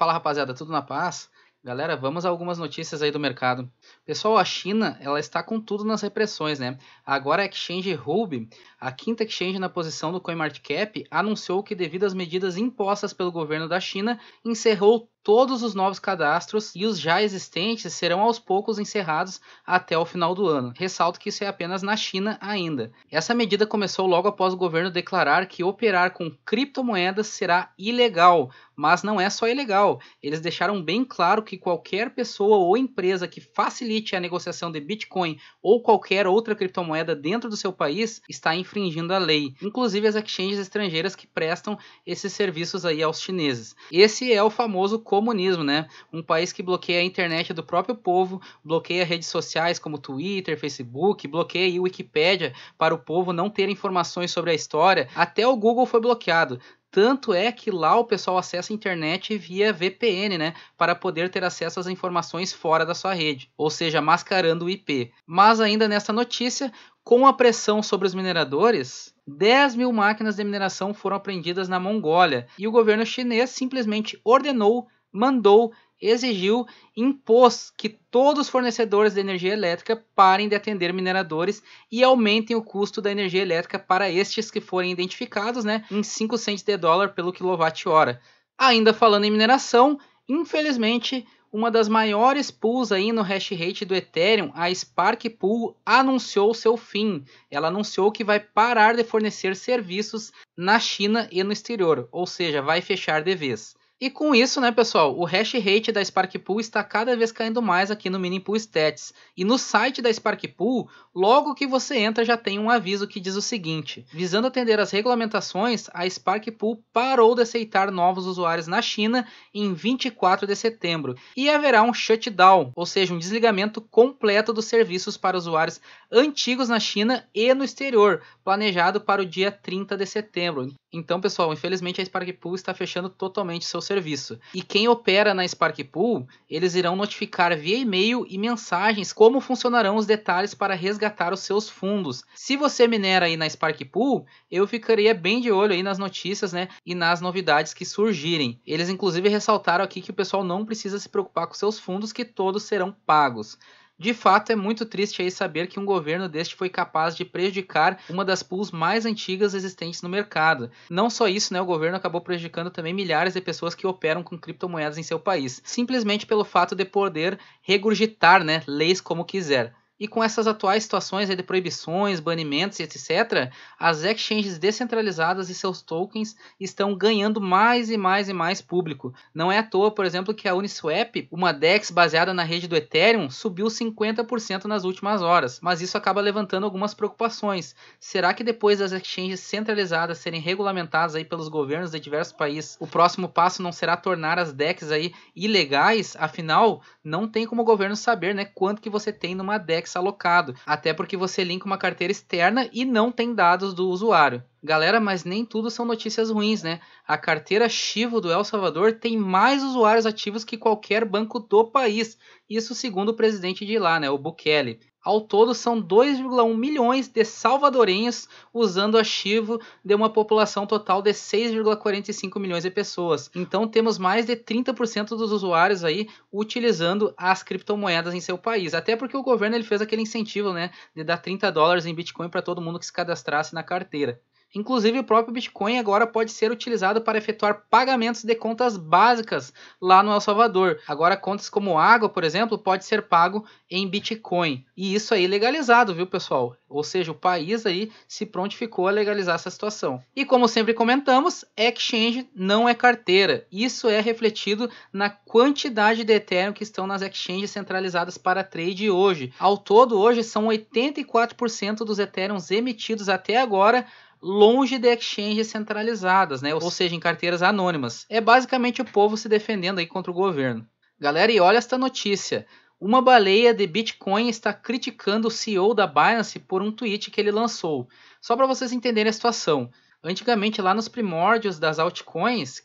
Fala rapaziada, tudo na paz? Galera, vamos a algumas notícias aí do mercado. Pessoal, a China, ela está com tudo nas repressões, né? Agora a Exchange Huobi, a quinta exchange na posição do CoinMarketCap, anunciou que devido às medidas impostas pelo governo da China, encerrou todos os novos cadastros e os já existentes serão aos poucos encerrados até o final do ano. Ressalto que isso é apenas na China ainda. Essa medida começou logo após o governo declarar que operar com criptomoedas será ilegal, mas não é só ilegal. Eles deixaram bem claro que qualquer pessoa ou empresa que facilite a negociação de Bitcoin ou qualquer outra criptomoeda dentro do seu país está infringindo a lei, inclusive as exchanges estrangeiras que prestam esses serviços aí aos chineses. Esse é o famoso comunismo, né? Um país que bloqueia a internet do próprio povo, bloqueia redes sociais como Twitter, Facebook, bloqueia a Wikipédia para o povo não ter informações sobre a história. Até o Google foi bloqueado. Tanto é que lá o pessoal acessa a internet via VPN, né? Para poder ter acesso às informações fora da sua rede, ou seja, mascarando o IP. Mas ainda nessa notícia, com a pressão sobre os mineradores, 10 mil máquinas de mineração foram apreendidas na Mongólia e o governo chinês simplesmente ordenou, mandou, exigiu, impôs que todos os fornecedores de energia elétrica parem de atender mineradores e aumentem o custo da energia elétrica para estes que forem identificados, né, em 5 cents de dólar pelo quilowatt-hora. Ainda falando em mineração, infelizmente, uma das maiores pools aí no hash rate do Ethereum, a Spark Pool, anunciou seu fim. Ela anunciou que vai parar de fornecer serviços na China e no exterior, ou seja, vai fechar de vez. E com isso, né, pessoal, o hash rate da Spark Pool está cada vez caindo mais aqui no Minipool Stats. E no site da Spark Pool, logo que você entra já tem um aviso que diz o seguinte: visando atender às regulamentações, a Spark Pool parou de aceitar novos usuários na China em 24 de setembro. E haverá um shutdown, ou seja, um desligamento completo dos serviços para usuários antigos na China e no exterior, planejado para o dia 30 de setembro. Então, pessoal, infelizmente a Spark Pool está fechando totalmente seu serviço. E quem opera na Spark Pool, eles irão notificar via e-mail e mensagens como funcionarão os detalhes para resgatar os seus fundos. Se você minera aí na Spark Pool, eu ficaria bem de olho aí nas notícias, né, e nas novidades que surgirem. Eles inclusive ressaltaram aqui que o pessoal não precisa se preocupar com seus fundos, que todos serão pagos. De fato, é muito triste aí saber que um governo deste foi capaz de prejudicar uma das pools mais antigas existentes no mercado. Não só isso, né, o governo acabou prejudicando também milhares de pessoas que operam com criptomoedas em seu país, simplesmente pelo fato de poder regurgitar, né, leis como quiser. E com essas atuais situações de proibições, banimentos, etc., as exchanges descentralizadas e seus tokens estão ganhando mais e mais e mais público. Não é à toa, por exemplo, que a Uniswap, uma DEX baseada na rede do Ethereum, subiu 50% nas últimas horas. Mas isso acaba levantando algumas preocupações. Será que depois das exchanges centralizadas serem regulamentadas aí pelos governos de diversos países, o próximo passo não será tornar as DEX aí ilegais? Afinal, não tem como o governo saber, né, quanto que você tem numa DEX alocado, até porque você linka uma carteira externa e não tem dados do usuário. Galera, mas nem tudo são notícias ruins, né? A carteira Chivo do El Salvador tem mais usuários ativos que qualquer banco do país, isso segundo o presidente de lá, né, o Bukele. Ao todo, são 2,1 milhões de salvadorenhos usando a Chivo de uma população total de 6,45 milhões de pessoas. Então, temos mais de 30% dos usuários aí utilizando as criptomoedas em seu país. Até porque o governo ele fez aquele incentivo, né, de dar $30 em Bitcoin para todo mundo que se cadastrasse na carteira. Inclusive, o próprio Bitcoin agora pode ser utilizado para efetuar pagamentos de contas básicas lá no El Salvador. Agora, contas como água, por exemplo, pode ser pago em Bitcoin. E isso aí legalizado, viu, pessoal? Ou seja, o país aí se prontificou a legalizar essa situação. E como sempre comentamos, exchange não é carteira. Isso é refletido na quantidade de Ethereum que estão nas exchanges centralizadas para trade hoje. Ao todo, hoje, são 84% dos Ethereums emitidos até agora longe de exchanges centralizadas, né? Ou seja, em carteiras anônimas. É basicamente o povo se defendendo aí contra o governo. Galera, e olha esta notícia. Uma baleia de Bitcoin está criticando o CEO da Binance por um tweet que ele lançou. Só para vocês entenderem a situação. Antigamente, lá nos primórdios das altcoins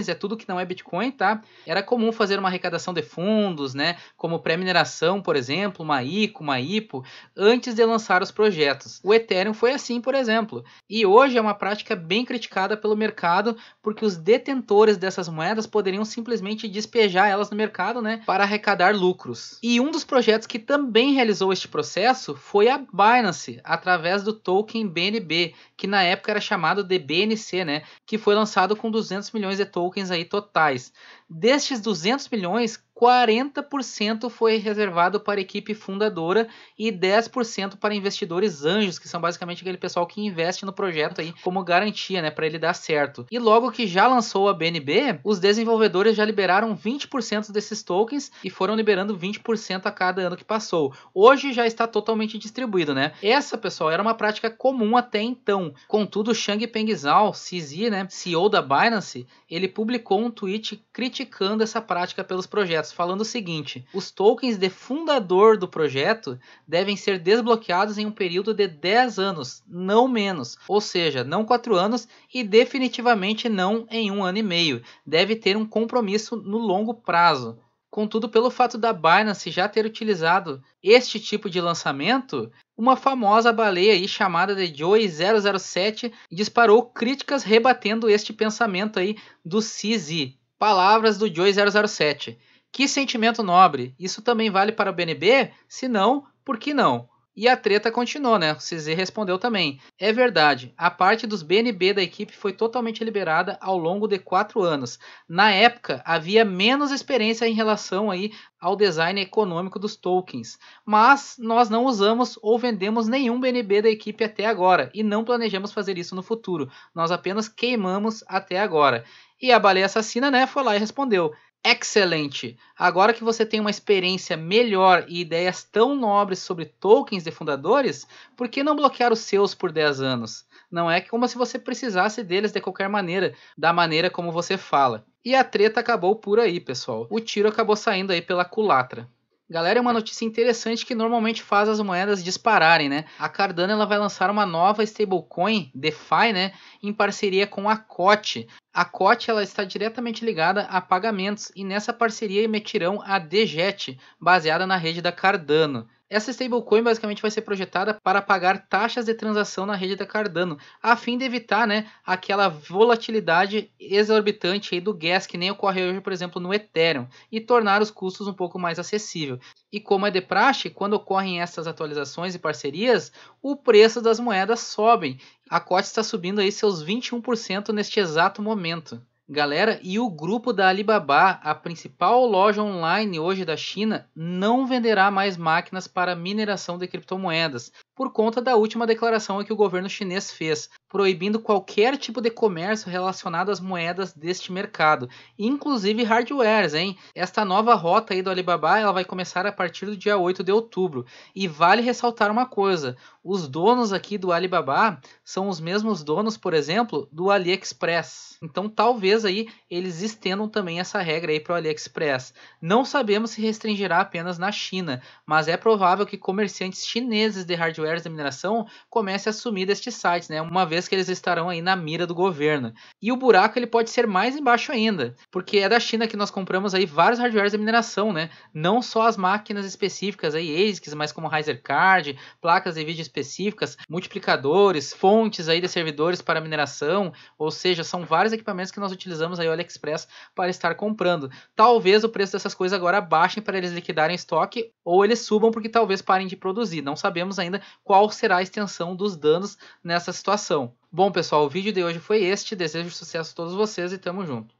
é tudo que não é Bitcoin, tá? Era comum fazer uma arrecadação de fundos, né? Como pré-mineração, por exemplo, uma ICO, uma IPO, antes de lançar os projetos. O Ethereum foi assim, por exemplo. E hoje é uma prática bem criticada pelo mercado, porque os detentores dessas moedas poderiam simplesmente despejar elas no mercado, né? Para arrecadar lucros. E um dos projetos que também realizou este processo foi a Binance, através do token BNB, que na época era chamado de BNC, né? Que foi lançado com 200 milhões de tokens aí totais. Destes 200 milhões, 40% foi reservado para a equipe fundadora e 10% para investidores anjos, que são basicamente aquele pessoal que investe no projeto aí como garantia, né, para ele dar certo. E logo que já lançou a BNB, os desenvolvedores já liberaram 20% desses tokens e foram liberando 20% a cada ano que passou. Hoje já está totalmente distribuído, né? Essa, pessoal, era uma prática comum até então. Contudo, Changpeng Zhao, CZ, né, CEO da Binance, ele publicou um tweet criticando essa prática pelos projetos, falando o seguinte: os tokens de fundador do projeto devem ser desbloqueados em um período de 10 anos, não menos, ou seja, não 4 anos e definitivamente não em 1 ano e meio. Deve ter um compromisso no longo prazo. Contudo, pelo fato da Binance já ter utilizado este tipo de lançamento, uma famosa baleia aí chamada de Joey007 disparou críticas rebatendo este pensamento aí do CZ. Palavras do Joey007. Que sentimento nobre! Isso também vale para o BNB? Se não, por que não? E a treta continuou, né? O CZ respondeu também. É verdade, a parte dos BNB da equipe foi totalmente liberada ao longo de 4 anos. Na época, havia menos experiência em relação aí ao design econômico dos tokens. Mas nós não usamos ou vendemos nenhum BNB da equipe até agora e não planejamos fazer isso no futuro. Nós apenas queimamos até agora. E a baleia assassina, né, foi lá e respondeu: excelente! Agora que você tem uma experiência melhor e ideias tão nobres sobre tokens de fundadores, por que não bloquear os seus por 10 anos? Não é como se você precisasse deles de qualquer maneira, da maneira como você fala. E a treta acabou por aí, pessoal. O tiro acabou saindo aí pela culatra. Galera, é uma notícia interessante que normalmente faz as moedas dispararem, né? A Cardano ela vai lançar uma nova stablecoin, DeFi, né? Em parceria com a COT. A COT ela está diretamente ligada a pagamentos e nessa parceria emitirão a DJET, baseada na rede da Cardano. Essa stablecoin basicamente vai ser projetada para pagar taxas de transação na rede da Cardano, a fim de evitar, né, aquela volatilidade exorbitante aí do gas que nem ocorre hoje, por exemplo, no Ethereum, e tornar os custos um pouco mais acessível. E como é de praxe, quando ocorrem essas atualizações e parcerias, o preço das moedas sobem. A COT está subindo aí seus 21% neste exato momento. Galera, e o grupo da Alibaba, a principal loja online hoje da China, não venderá mais máquinas para mineração de criptomoedas, por conta da última declaração que o governo chinês fez, proibindo qualquer tipo de comércio relacionado às moedas deste mercado, inclusive hardwares, hein? Esta nova rota aí do Alibaba, ela vai começar a partir do dia 8 de outubro. E vale ressaltar uma coisa, os donos aqui do Alibaba são os mesmos donos, por exemplo, do AliExpress. Então talvez aí eles estendam também essa regra aí para o AliExpress. Não sabemos se restringirá apenas na China, mas é provável que comerciantes chineses de hardware da mineração comece a assumir destes sites, né? Uma vez que eles estarão aí na mira do governo. E o buraco ele pode ser mais embaixo ainda, porque é da China que nós compramos aí vários hardwares de mineração, né? Não só as máquinas específicas aí, ASICs, mas como Riser Card, placas de vídeo específicas, multiplicadores, fontes aí de servidores para mineração, ou seja, são vários equipamentos que nós utilizamos aí o AliExpress para estar comprando. Talvez o preço dessas coisas agora baixem para eles liquidarem estoque ou eles subam porque talvez parem de produzir. Não sabemos ainda qual será a extensão dos danos nessa situação. Bom, pessoal, o vídeo de hoje foi este. Desejo sucesso a todos vocês e tamo junto.